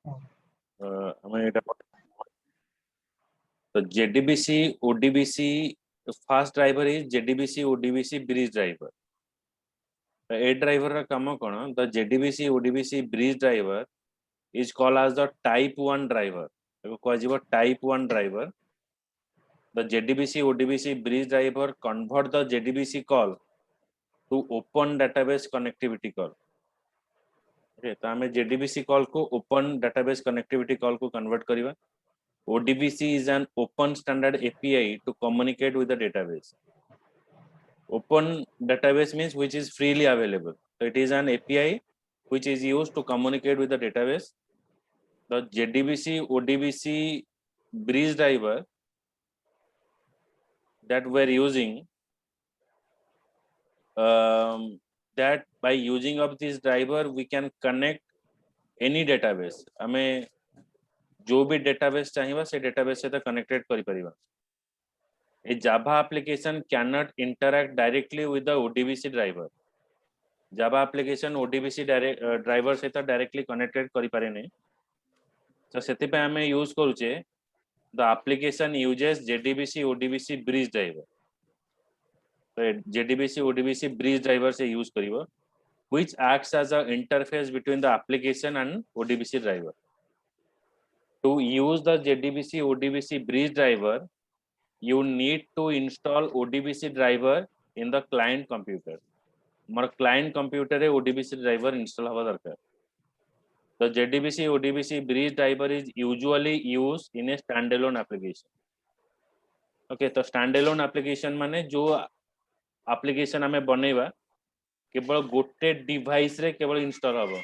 हमें एटा तो JDBC ODBC first driver is JDBC ODBC bridge driver. तो ए ड्राइवर का काम कौन the JDBC ODBC bridge driver is called as the type 1 driver. कह type 1 driver the JDBC ODBC bridge driver convert the JDBC call to open database connectivity call. तो आम JDBC call को open database connectivity call को convert करवा। ODBC is an open standard API to communicate with the database. Open database means which is freely available. So it is an API which is used to communicate with the database. The JDBC ODBC bridge driver that we're using, that by using of this driver we can connect any database. हमें जो भी database चाहिए से database से तो connected करी परिवा। A Java application cannot interact directly with the ODBC driver. Java application ODBC driver से तो directly connected करी पारे नहीं। तो सेति पे हमें use करूचे the application uses JDBC ODBC bridge driver। तो JDBC ODBC bridge driver से use करिवो which acts as a interface between the application and ODBC driver. To use the JDBC ODBC bridge driver, you need to install ODBC driver in the client computer. More client computer रे ODBC driver install हवा दरकार। The JDBC ODBC bridge driver is usually used in a standalone application. Okay, तो standalone application माने जो application हमें बनेवा केवल गोटे device रे केवल इंस्टॉल हवा।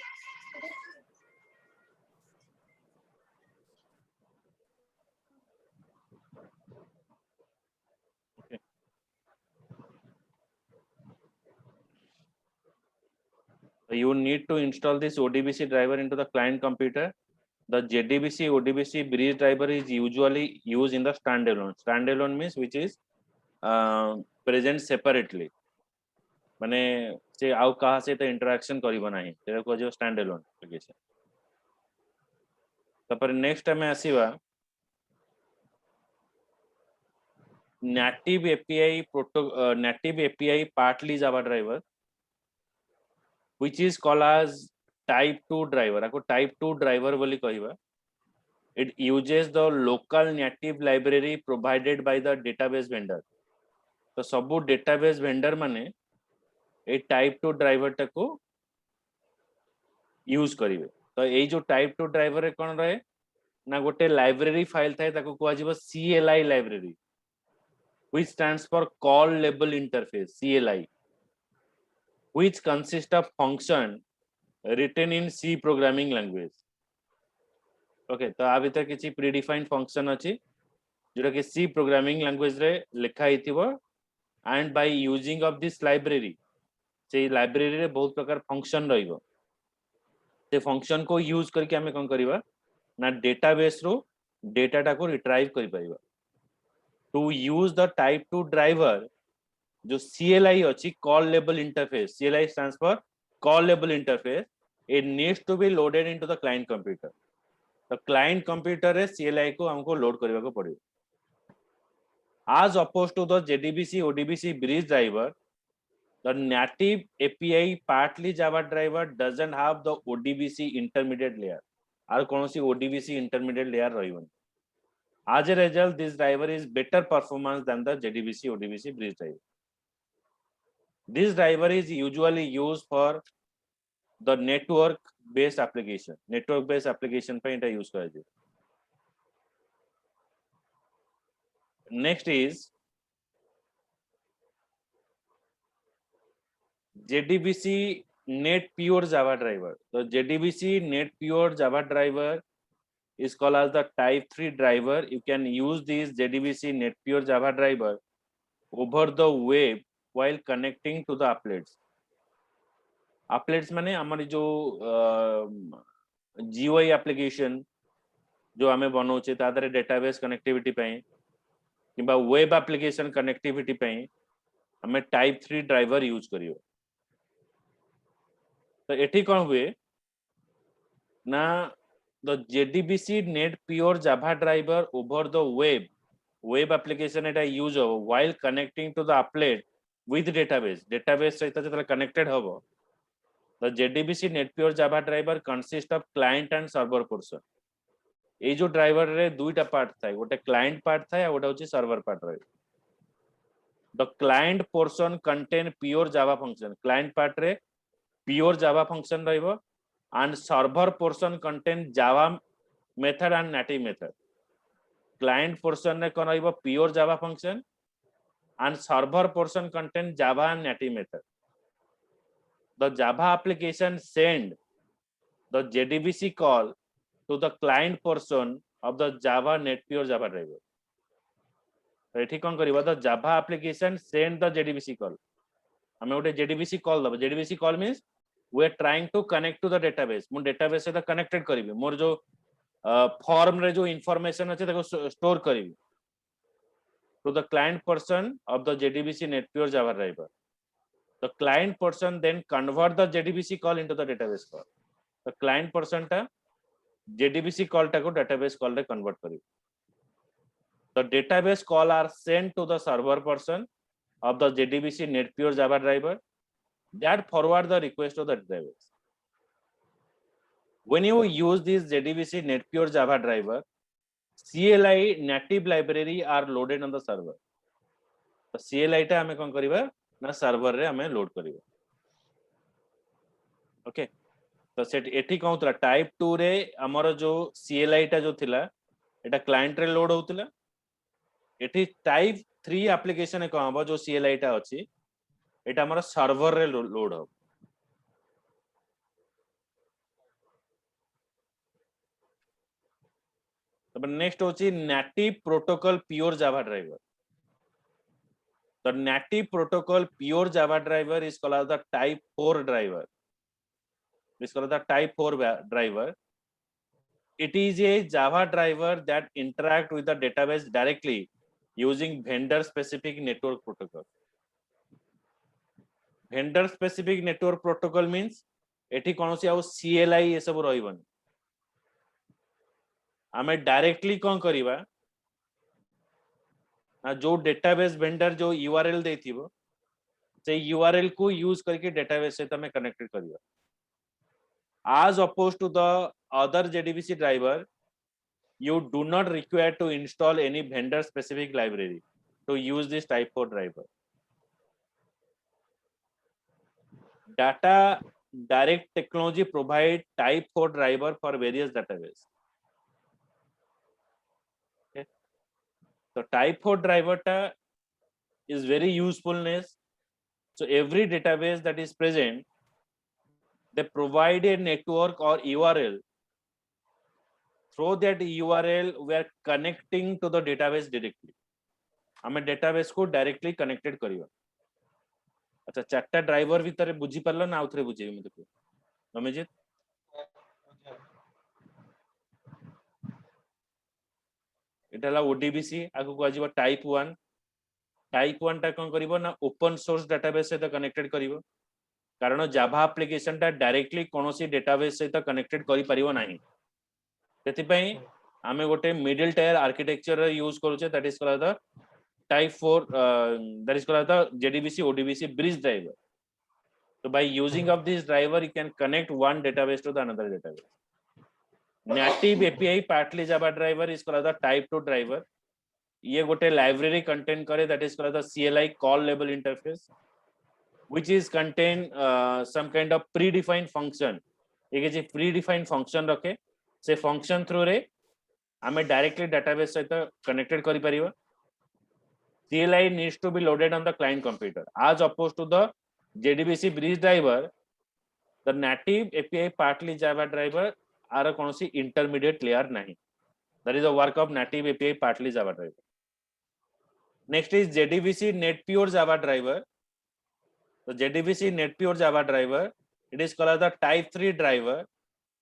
You need to install this ODBC driver into the client computer. The JDBC ODBC bridge driver is usually used in the standalone. Standalone means which is present separately. माने से आउ कहा से तो इंटरेक्शन करिबो नाही तेरा को जो स्टैंडअलोन एप्लीकेशन। तापर नेक्स्ट हमें आसीबा native API partly Java driver which is called as type 2 driver। ako type 2 driver बोली कहिबा। It uses the local native library provided by the database vendor। तो सबु database vendor माने ए टाइप 2 ड्राइवर टाको use करिवे। तो ए जो type 2 driver रे कोन रहे ना गोटे लाइब्रेरी फाइल थाए ताको कुआ जीवो CLI library which stands for call label interface CLI which consists of function written in C programming language। Okay तो आ भीतर किछि प्रीडिफाइंड फंक्शन अछि जोटा कि C programming language रे लिखा हिथिबो and by using of this library से लाइब्रेरी रे बहुत प्रकार फंक्शन रहिबो। से फंक्शन को यूज करके हमें कोन करिवा ना डेटाबेस रो डेटा को रिट्राइव करि परिबा। To use the type 2 driver जो CLI अछि कॉल लेबल interface CLI stands for call label interface it needs to be loaded into the client computer। तो क्लाइंट कंप्यूटर रे CLI को हमको लोड करबा को पड़िबो। as opposed to the JDBC ODBC bridge driver the native API partly Java driver doesn't have the ODBC intermediate layer और कोनोसी ODBC intermediate layer रहिबन। as a result this driver is better performance than the JDBC ODBC bridge driver। This driver is usually used for the network based application पे इटा use करा जाय। Next is JDBC net pure Java driver। तो JDBC net pure Java driver is called as the type 3 driver। you can use this JDBC net pure Java driver over the web while connecting to the applets। applets माने हमारी जो GUI application जो हमें बनौचे तादरे database connectivity पे किबा web application connectivity पे हमें type 3 driver use करियो। तो एठी कोन हुए ना The JDBC net pure Java driver over the web application এটা use হবো while connecting to the applet with database সହିତ যেতବେଳେ connected হবো the JDBC net pure Java driver consists of client and server portion এই যে driver রে দুইটা part থাকে ওটা client part থাকে আর ওটা হচ্ছে server part Roy the client portion contain pure Java function client part রে pure Java function রইব and server portion contain Java method and native method client portion रे कोन रहिबो pure Java function and server portion contain Java and native method the Java application send the JDBC call to the client portion of the Java net pure Java driver एठी कोन करिबो the Java application send the JDBC call हमें ओटे JDBC call दबो JDBC call means we are trying to connect to the database मु database से connected करिबे मोर जो form रे जो इंफॉर्मेशन अछि ताको store करिबे to the client portion of the JDBC net pure Java driver the client portion then convert the JDBC call into the database call the client portion ta JDBC call ta ko database call re convert karibe the database call are sent to the server portion of the JDBC net pure Java driver that forward the request to the database when you use this JDBC net pure Java driver CLI native library are loaded on the server तो CLI टा हमें कौन करिबा ना server रे हमें load करिबा okay तो सेट एठी कहू तला टाइप 2 रे हमर जो CLI टा जो थिला एटा क्लाइंट रे लोड होतिला एठी टाइप 3 एप्लीकेशन कहबो जो CLI टा अछि एटा हमर सर्वर रे लोड हो तब नेक्स्ट होची native protocol pure Java driver the native protocol pure Java driver is called as the type 4 driver is called the type 4 driver it is a Java driver that interact with the database directly using vendor specific network protocol vendor specific network protocol means एठी कोनोसी आउ CLI ए सब रहिबन हमें directly कोन करिबा ना जो database vendor जो URL देथिबो से URL को यूज करके डेटाबेस से तमे कनेक्टेड करिबा as opposed to the other JDBC driver you do not require to install any vendor specific library to use this type 4 driver data direct technology provide type 4 driver for various database so type 4 driver ta is very usefulness so every database that is present they provide a network or URL through that URL we are connecting to the database directly हमें database को directly connected करियो अच्छा चारटा driver भीतर बुझी परलो ना आउथरे बुझेबी मते को रमेजित एटाला ODBC आगु को आजिबा टाइप 1 टा कोन करिवो ना ओपन सोर्स डेटाबेस से कनेक्टेड करिवो कारण जावा एप्लीकेशन टा डायरेक्टली कोनोसी डेटाबेस से कनेक्टेड करि परिवो नाही तेति पई आमे गोटे मिडिल टायर आर्किटेक्चर यूज करूचे that is called the type 4 that is called the JDBC ODBC bridge driver so by using of this driver you can connect one database to the another database native API partly Java driver is called the type 2 driver ये गोटे library contain करे that is called the CLI call label interface which is contain some kind of predefined function एक जे predefined function रखे से function through रे हमें directly database सहित connected करि परिबा CLI needs to be loaded on the client computer as opposed to the JDBC bridge driver the native API partly Java driver are a konosi intermediate layer nahi that is the work of native API partly Java driver next is JDBC net pure Java driver the JDBC net pure Java driver it is called as the type 3 driver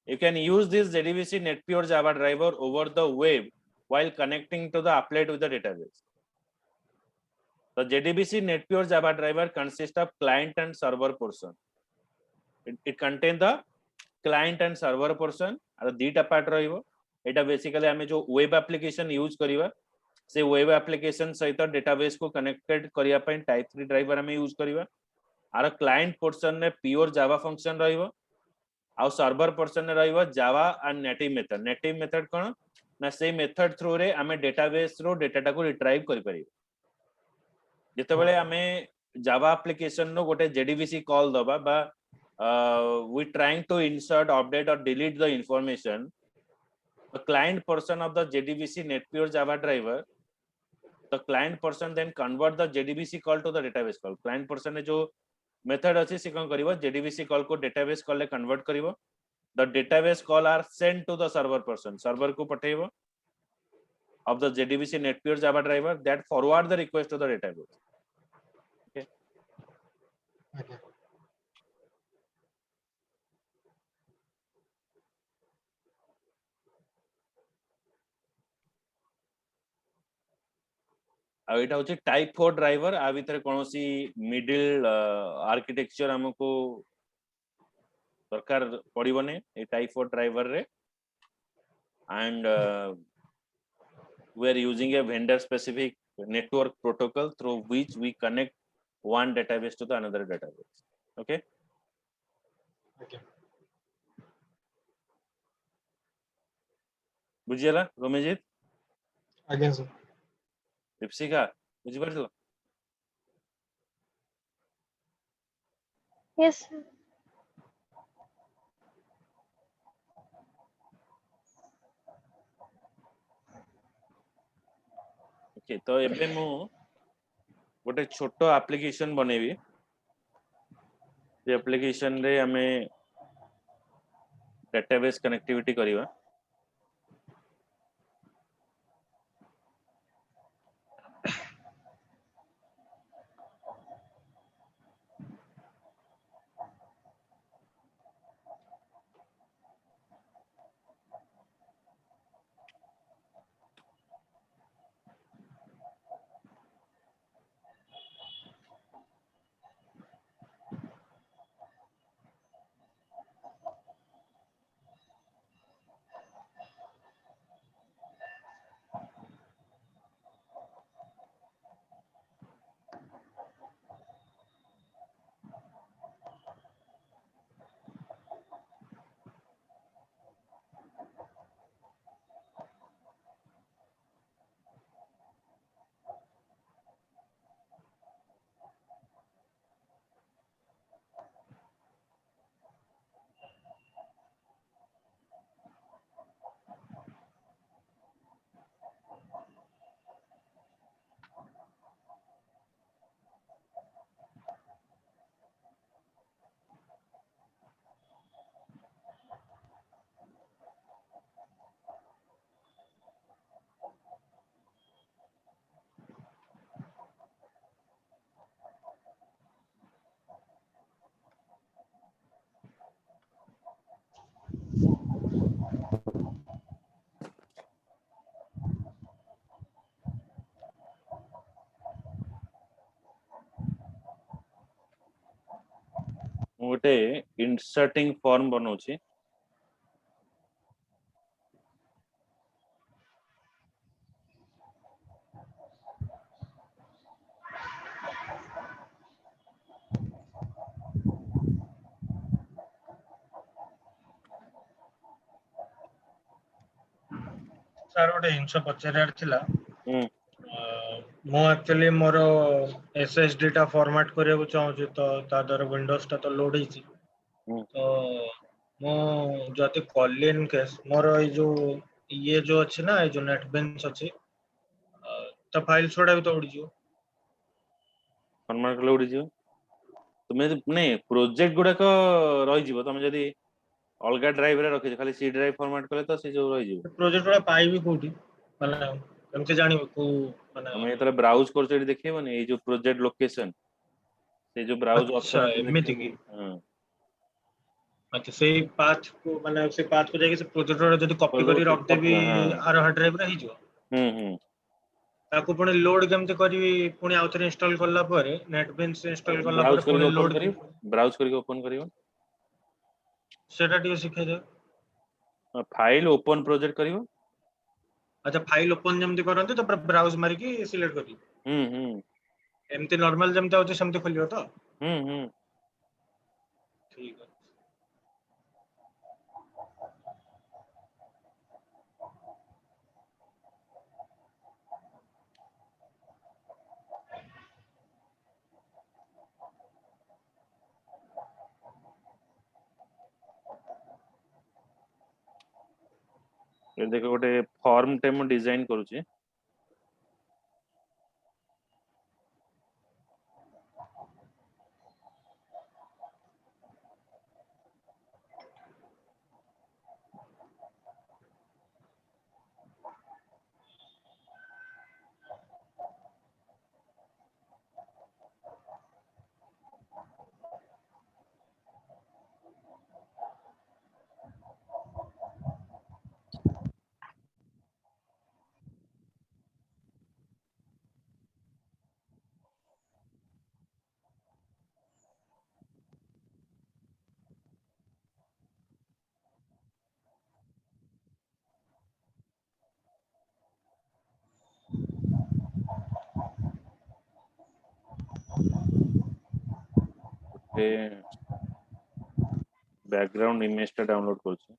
you can use this JDBC net pure Java driver over the web while connecting to the applet with the database the JDBC net pure Java driver consists of client and server portion it contains the client and server portion आरो दीटा part रहिबो एटा basically हमें जो web application use करिवा से web application सहित database को connected करिया पय type 3 driver हमें यूज करिवा आरो क्लाइंट पोर्शन ने प्योर जावा फंक्शन रहिबो आ सर्वर पोर्शन ने रहिबो जावा एंड नेटिव मेथड कोन ना से मेथड थ्रू रे हमें डेटाबेस रो डेटा को रिट्राइव करि परिबो जते बेले हमें जावा एप्लिकेशन नो गोटे जेडीबीसी कॉल दबा बा we trying to insert update or delete the information the client portion of the jdbc netpure java driver the client portion then convert the jdbc call to the database call client portion ने जो method अछि से कोन करिवो jdbc call को database call ले convert करिवो the database call are sent to the server person server को पठेइबो of the jdbc netpure java driver that forward the request to the database okay Okay. आ एटा होची type 4 driver आ भीतर कोनोसी middle architecture हमको दरकार पड़िबने ए type 4 driver रे and we are using a vendor specific network protocol through which we connect one database to the another database okay Okay. बुझियला रोमेजित Again, sir. Deepshikha बुझि परछलो Yes, sir. Okay तो एबे मु गोटे छोटो एप्लिकेशन बनेबी जे application रे हमें डेटाबेस कनेक्टिविटी करिवा गोटे इंसर्टिंग फॉर्म बनौछि सर गोटे जिनस पचार थिला हम्म मो एक्चुअली मोर एसएसडी टा फॉर्मेट करिया चाहूँ तो ता द्वारा विंडोज टा तो लोड होइछि हम्म तो मो जति कॉलिन केस मोर ए जो ये जो अछि ना ए जो नेटबेंच अछि तो फाइल छोड़ा भी तो उड़ जियो फॉर्मेट कले उडी जियो तुमे नहीं प्रोजेक्ट गुडा को रहि जिवो तमे जदी अलगा ड्राइव रे रखि खाली सी ड्राइव फॉर्मेट कले तो से जो रहि जिवो प्रोजेक्ट वाला पाइबी कोठी माने हमसे जानिबो को माने हमें तले ब्राउज करछो एटी देखिबोनी ए जो प्रोजेक्ट लोकेशन से जो ब्राउज अच्छा ऑप्शन एमिति की हां अच्छा से पाथ को माने से पाथ को जाके से प्रोजेक्ट वाला जदी कॉपी करी रख देबी आर हार्ड ड्राइव रे हिजो हम्म ताको पुणी लोड केमते करी पुणी आउथरे इंस्टॉल करला परे नेटबेंच इंस्टॉल करला ब्राउज परे करके पुणी ओपन लोड करी ब्राउज करके ओपन करियो सेटा टिके सिखे दे फाइल ओपन प्रोजेक्ट करियो। अच्छा फाइल ओपन जमती करंती तो ब्राउज मारी की सिलेक्ट करी हम्म। एमती नॉर्मल जमती होती सेमती खोलियो तो हम्म। ठीक है। ये देखो गोटे फॉर्म टे मु डिजाइन करूची। गोटे बैकग्राउंड इमेज टा डाउनलोड करूची।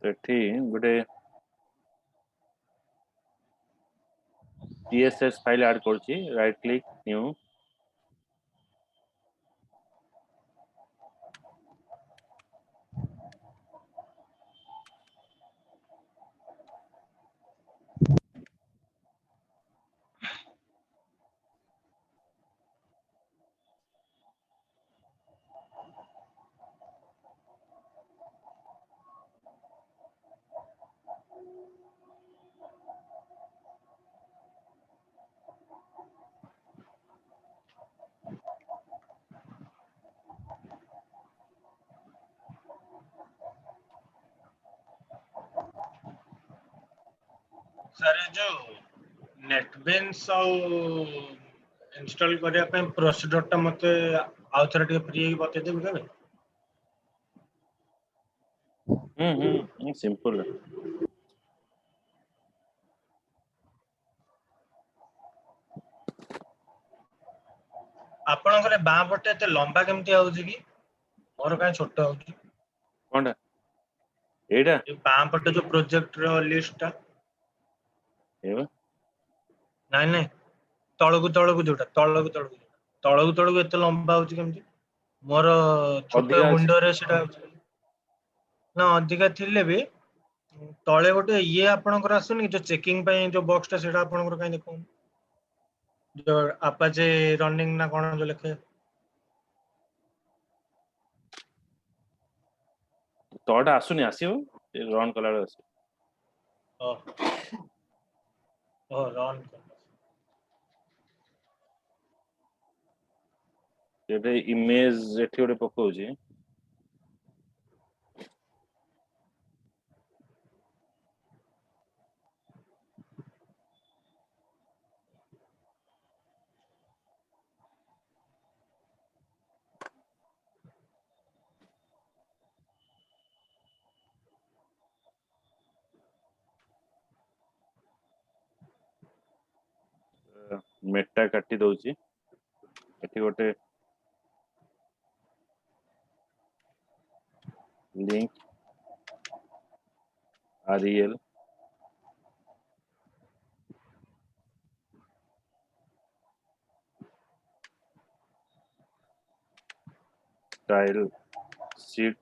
एठी गोटे सीएसएस फाइल ऐड करूची। Right click new. सर जो नेटबीन्स इंस्टॉल करिया पे प्रोसीजर टा मते आउ थरे टिके फ्री बते देबे केबे सिंपल। आपण घरे बां पटे एते लंबा केमती आउची की मोर काई छोट आउची कोनटा एडा ए बां पटे जो प्रोजेक्ट रो लिस्ट टा एवा नाइ नाइ तळकु जोटा तळकु एते लंबा आउची केमती मोर छोट अधिका अछि। विंडो रे सेटा आउची ना अधिका थिले भी तळे गोटे ये आपणकर आसुनी जो चेकिंग ପାଇଁ जो बॉक्स टा सेटा आपणकर काई देखौ जो अपाचे रनिंग ना कोन जो लेखे ତଳଟା ଆସୁନି, ଆସିବ ରନ୍ କଲା ବେଳେ ଆସିବ। ଓ ଓ ରନ୍ ଏବେ ଇମେଜ ଏଠି ଗୋଟେ ପକଉଛି। ମେଟା କାଟି ଦଉଛି, ଏଠି ଗୋଟେ link rel style sheet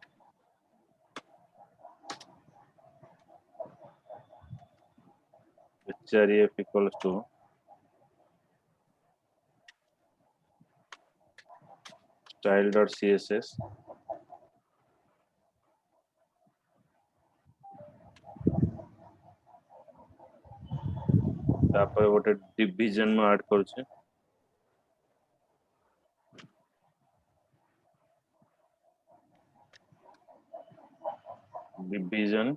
href equals to style.css तापर गोटे डिवीजन में ऐड करूचे, division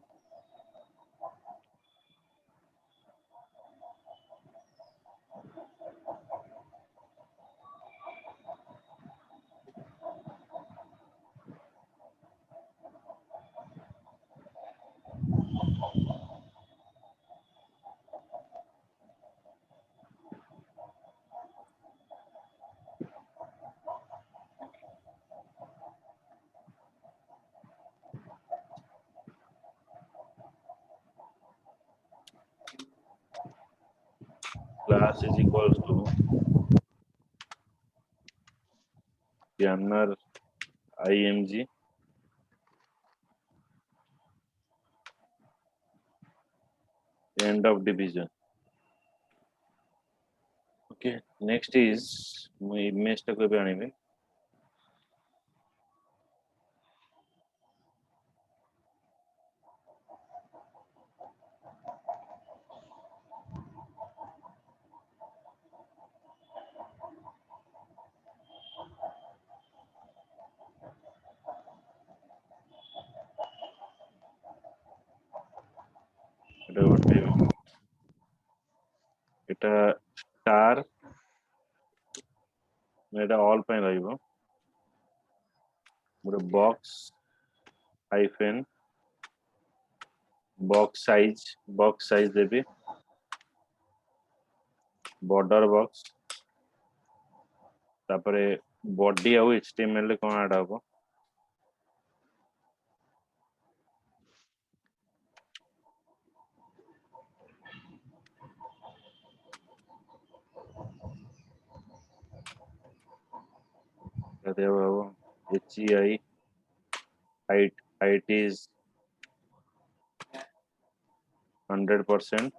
class is equals to banner img end of division. Okay, next is मैं image टा को आने में এটা स्टार এটা all ପାଇଁ ରହିବ, ଗୋଟେ box hyphen box size देबी, border box तापरे body ଆଉ html रे कोन ऐड हबो, कहते हो HEI height is 100%,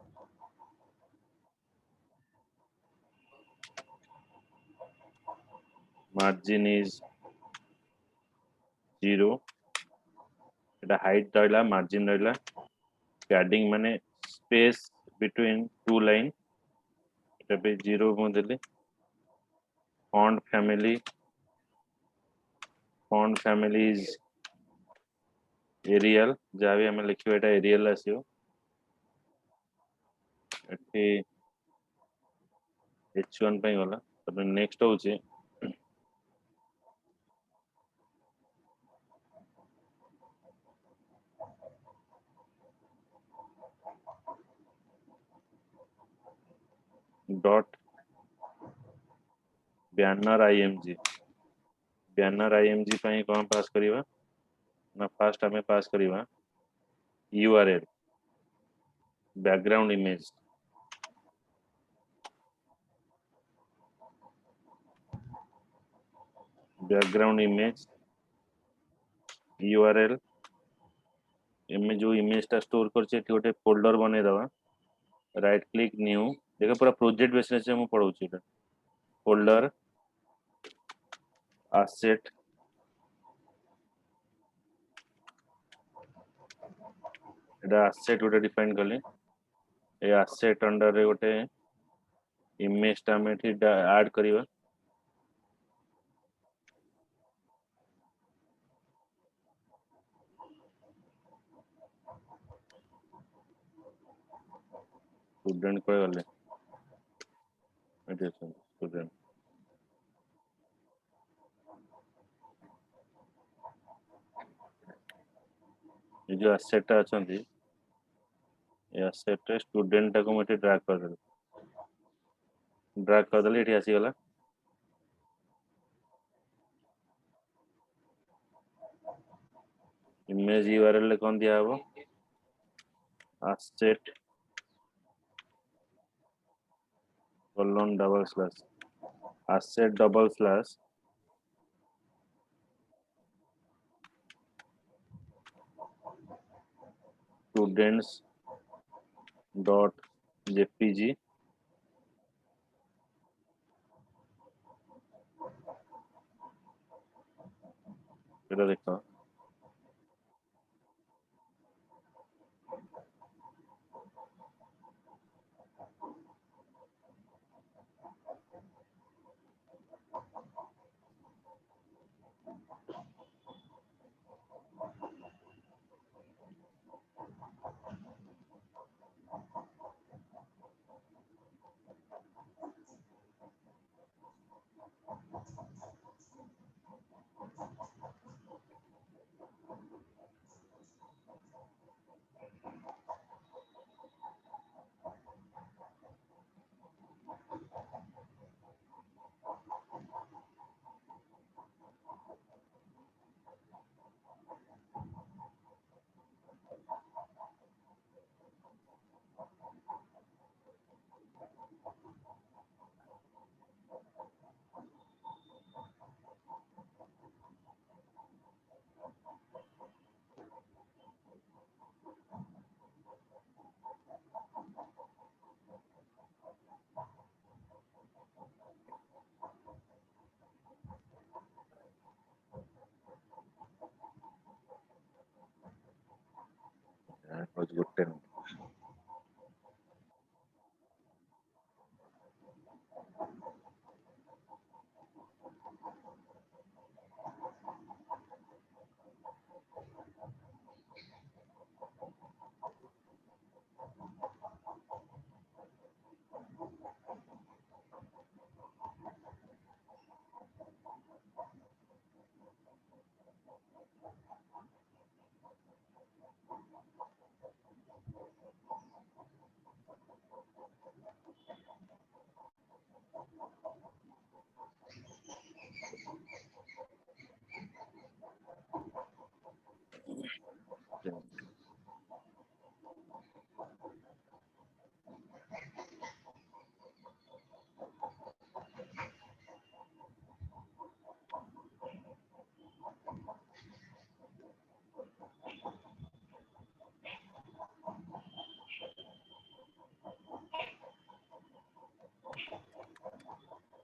margin is 0, এটা height ରହିଲା, margin ରହିଲା, padding माने space between two line এটা पे 0 ମୁଁ ଦେଲି, font family is Arial, जहाँ भी हमें लिखियो एटा Arial आसियो, एठी H1 ପାଇଁ गला, तब नेक्स्ट होचे डॉट banner img ପାଇଁ कौन पास करिवा ना, फर्स्ट हमें पास करिवा URL बैकग्राउंड इमेज URL एमे जो इमेज टा स्टोर करछे एठी गोटे फोल्डर बने दवा, राइट क्लिक न्यू, देखो पूरा प्रोजेक्ट बेसिस से हम पढौछि, एटा फोल्डर asset एटा asset गोटे डिफाइन कले ए asset अंडर रे गोटे इमेज टा में ऐड करिवा स्टूडेंट को गले स्टूडेंट ये जो asset टा अछंती ये asset रे स्टूडेंट टा को मते ड्रैग कर देले एठी आसी गला इमेज यूआरएल कौन दिया हबो asset colon double slash asset double slash students dot jpg এটা देखो कुछ गुट्टे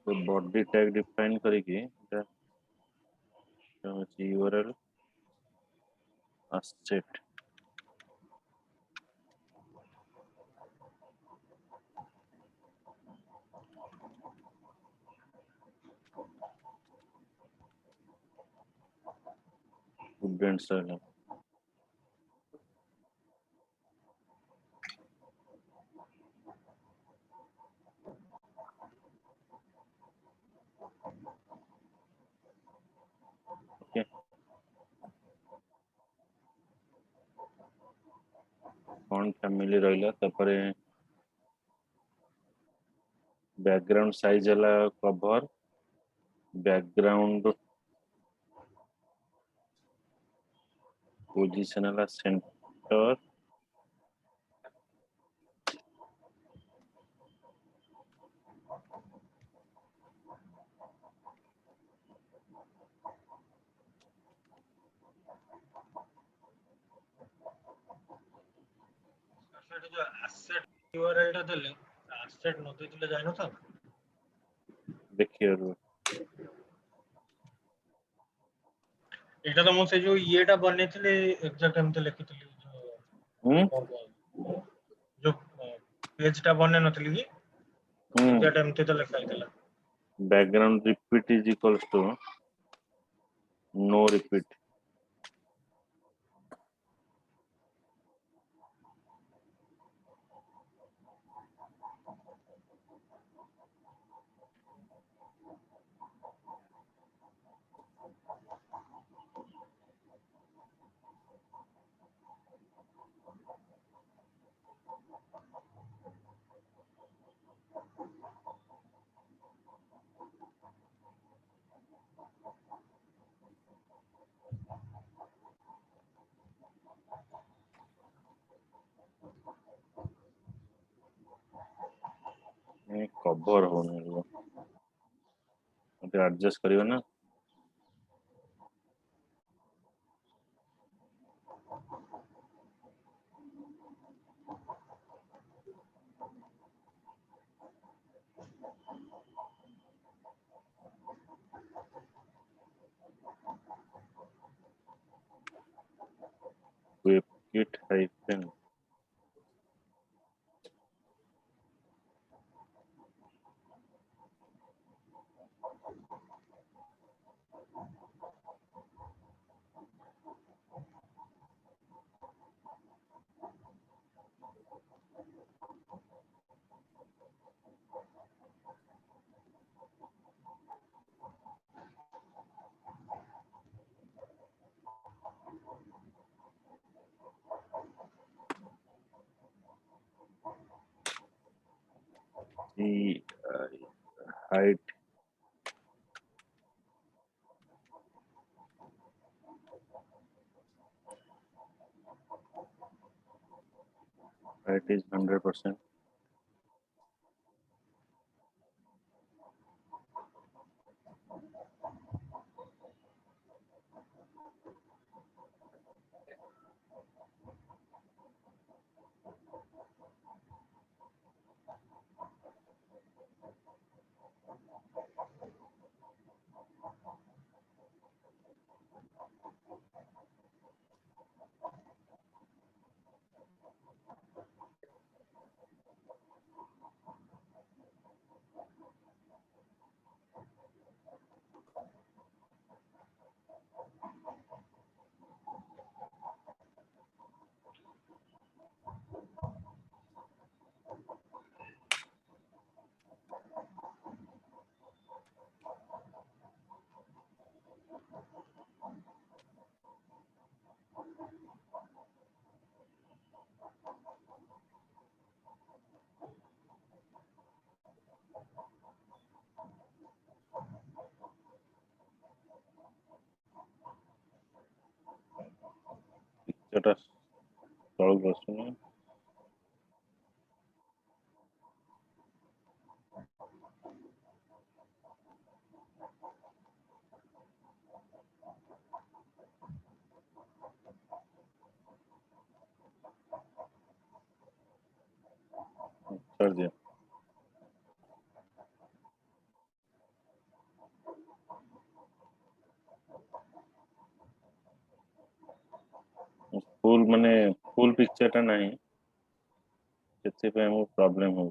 तो बॉडी टैग डिफाइन करिकी URL asset students okay font family रहिला तपरे बैकग्राउंड साइज हला कवर बैकग्राउंड पोजीशन हला सेंटर ସେଠି ଯୋଉ asset URL ଟା ଦେଲେ asset ନ ଦେଇଥିଲେ ଯାଇ ନଥାନ୍ତା देखिए ଏଇଟା ତ ମୁଁ ସେ ଯୋଉ ଇଏଟା ବନେଇଥିଲି ଏକ୍ସାକ୍ଟ ଏମିତି ଲେଖିଥିଲି ଯୋଉ जो पेज टा बने नथली कि हम्म जेटा एमती तो लिखा हैतला background repeat is equals to no repeat cover होने मत एडजस्ट करियो ना WebKit hyphen the height is 100%. Picture solve करना कर दिया फुल माने फुल पिक्चर टा नहीं ସେଥି ପାଇଁ ମୁଁ प्रॉब्लम हो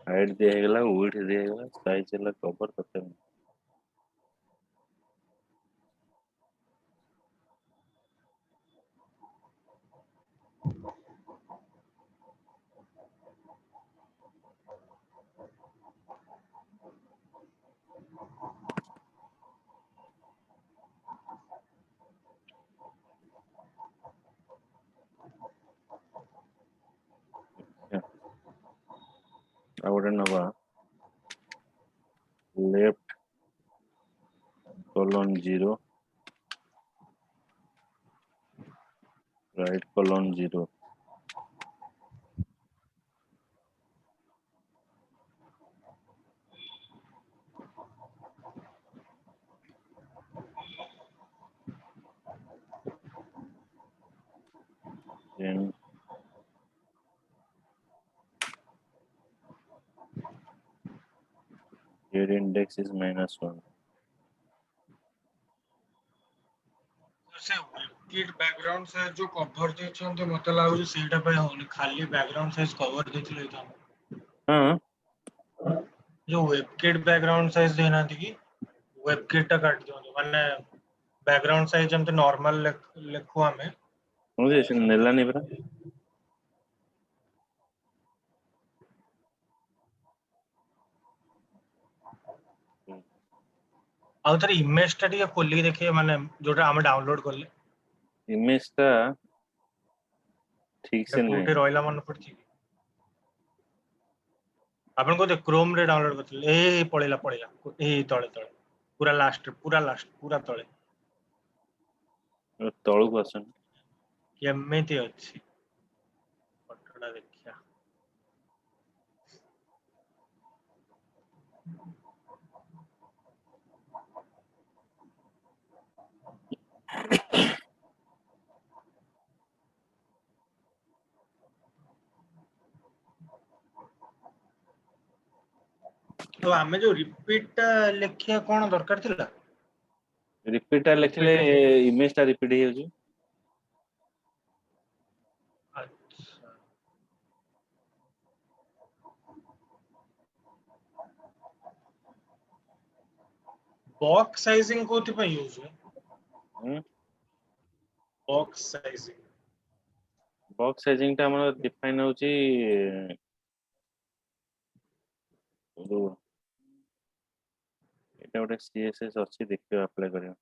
हाइट दिया गला विड्थ दिया गला साइज ହେଲା कवर करते ଆଉ ଗୋଟେ ନବା left colon 0 right colon 0 10 Z index is -1. से WebKit बैकग्राउंड साइज जो कवर ଦେଇଛନ୍ତି ମତେ ଲାଗୁଛି ସେଇଟା ପାଇଁ ହଉନି ଖାଲି बैकग्राउंड साइज कवर ଦେଇଥିଲେ ହେଇଥାନ୍ତା हाँ जो WebKit बैकग्राउंड साइज ଦେଇନାହାନ୍ତି କି WebKit ଟା କାଟି ଦିଅନ୍ତୁ ମାନେ बैकग्राउंड साइज ଯେମିତି नॉर्मल ଲେଖୁ ଆମେ मुझे इसे नेला नहीं पड़ा ଆଉ ଥରେ ଇମେଜ ଟା ଟିକେ ଖୋଲିକି ଦେଖିବେ ମାନେ ଯୋଉଟା ଆମେ ଡାଉନଲୋड କଲେ इमेज टा ठीक से କୋଉଠି नहीं ରହିଲା ମନେ ପଡୁଛି କି ଆପଣ କୋଉଠି କ୍ରୋମ ରେ ଡାଉନଲୋड କରିଥିଲେ ଏଇ ପଳେଇଲା ଏଇ ତଳେ ତଳେ ପୁରା ତଳେ तळु को आसन କେମିତି ଅଛି ଫଟୋଟା ଦେଖିବା तो आमे जो रिपीट टा लेखिया कोन दरकार थिला रिपीट लिखले इमेज टा रिपीट हो जाउ अच्छा बॉक्स साइजिंग कोथि पे यूज है बॉक्स साइजिंग बॉक्स साइजिंग टा हमर डिफाइन होची এটা ଗୋଟେ CSS ଅଛି ଦେଖିବା ଆପ୍ଲାଏ କରିବା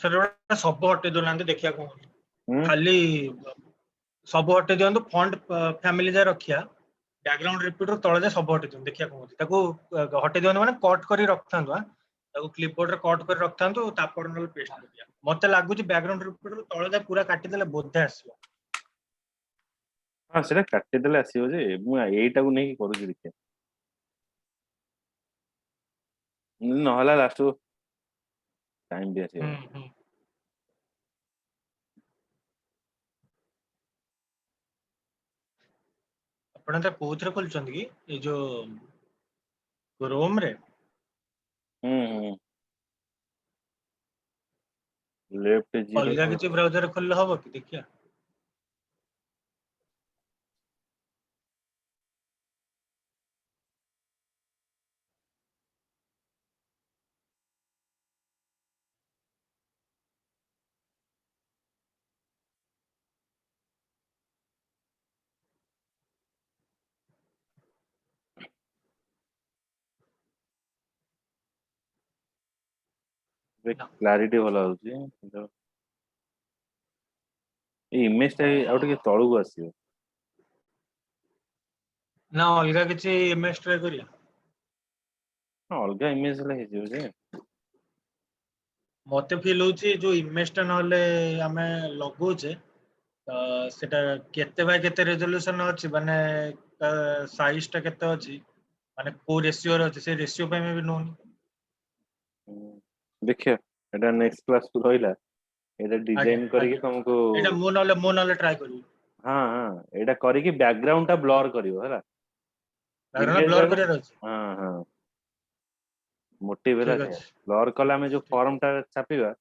सर सब हटे दोनांते देखिया को हम्म खाली सब हटे दियंतु फॉन्ट फैमिली जा रखिया बैकग्राउंड रिपीट रो तळे जा सब हटे दियंतु देखिया को ताको हटे दियंतु माने कट करी रखथांतु ताको क्लिपबोर्ड रे कट करी रखथांतु तापर नल पेस्ट कर दिया मते लागु छी बैकग्राउंड रिपीट रो तळे जा पूरा काटी देले बोधे आसीबो हां सेटा काटी देले आसीबो जे मु एइटा को नहीं करू छी देखिया न होला लास्ट टाइम भी आसीबो आपण त कोथरे खोलचंदी की ए जो क्रोम रे लेफ्ट 0 अलगा किसी ब्राउजर रे खोलले हबो कि देखिया क्लैरिटी भला होची ए इमेज टा आउट के तळु को आसीबो ना अलगा किसी इमेज ट्राई करिया अलगा इमेज ला हे जे मते फील होची जो इमेज टा नले हमें लगोचे सेटा केते बाय केते रेजोल्यूशन अछि माने साइज टा केते अछि माने को रेशियो रे अछि से रेशियो पे में भी नोन देखिए एटा नेक्स्ट क्लास को रहिला एटा डिजाइन करके तुमको एटा मो नले ट्राई करू हां हां एटा करके बैकग्राउंड टा ब्लर करियो हैला बैकग्राउंड इमेज ब्लर रे करिया अछि हां हां मोटिव है ठीक अछि ब्लर कला में जो फॉर्म टा छापिबा